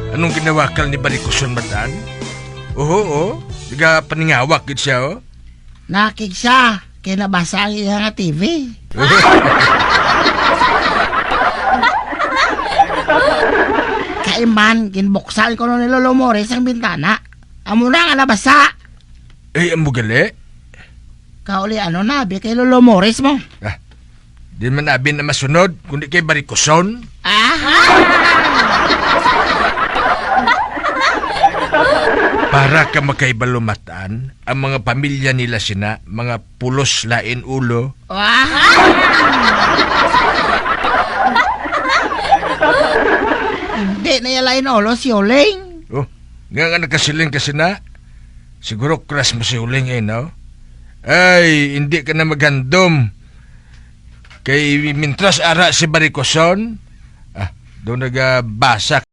Anong ginawakal ni Barikoson Matan? Oo. Diga paningawak gid siya, oh. Nakig siya, kaya nabasa ang iya nga TV. Kaiman, kinbuksan ko nun ni Lolo Mores ang bintana. Amo na nga nabasa. Eh, ang bugali? Kauli ano nabi kay Lolo Mores mo. Di man abin na masunod, kundi kay Barikoson. Para ka makaibalumatan, ang mga pamilya nila sina, mga pulos lain ulo. Hindi na yalain olo si Oling. Oh, nga nakasiling ka sina. Siguro crush mo si Uling no? Ay, hindi ka na maghandom. Kay mintras ara si Barikoson, doon nagabasa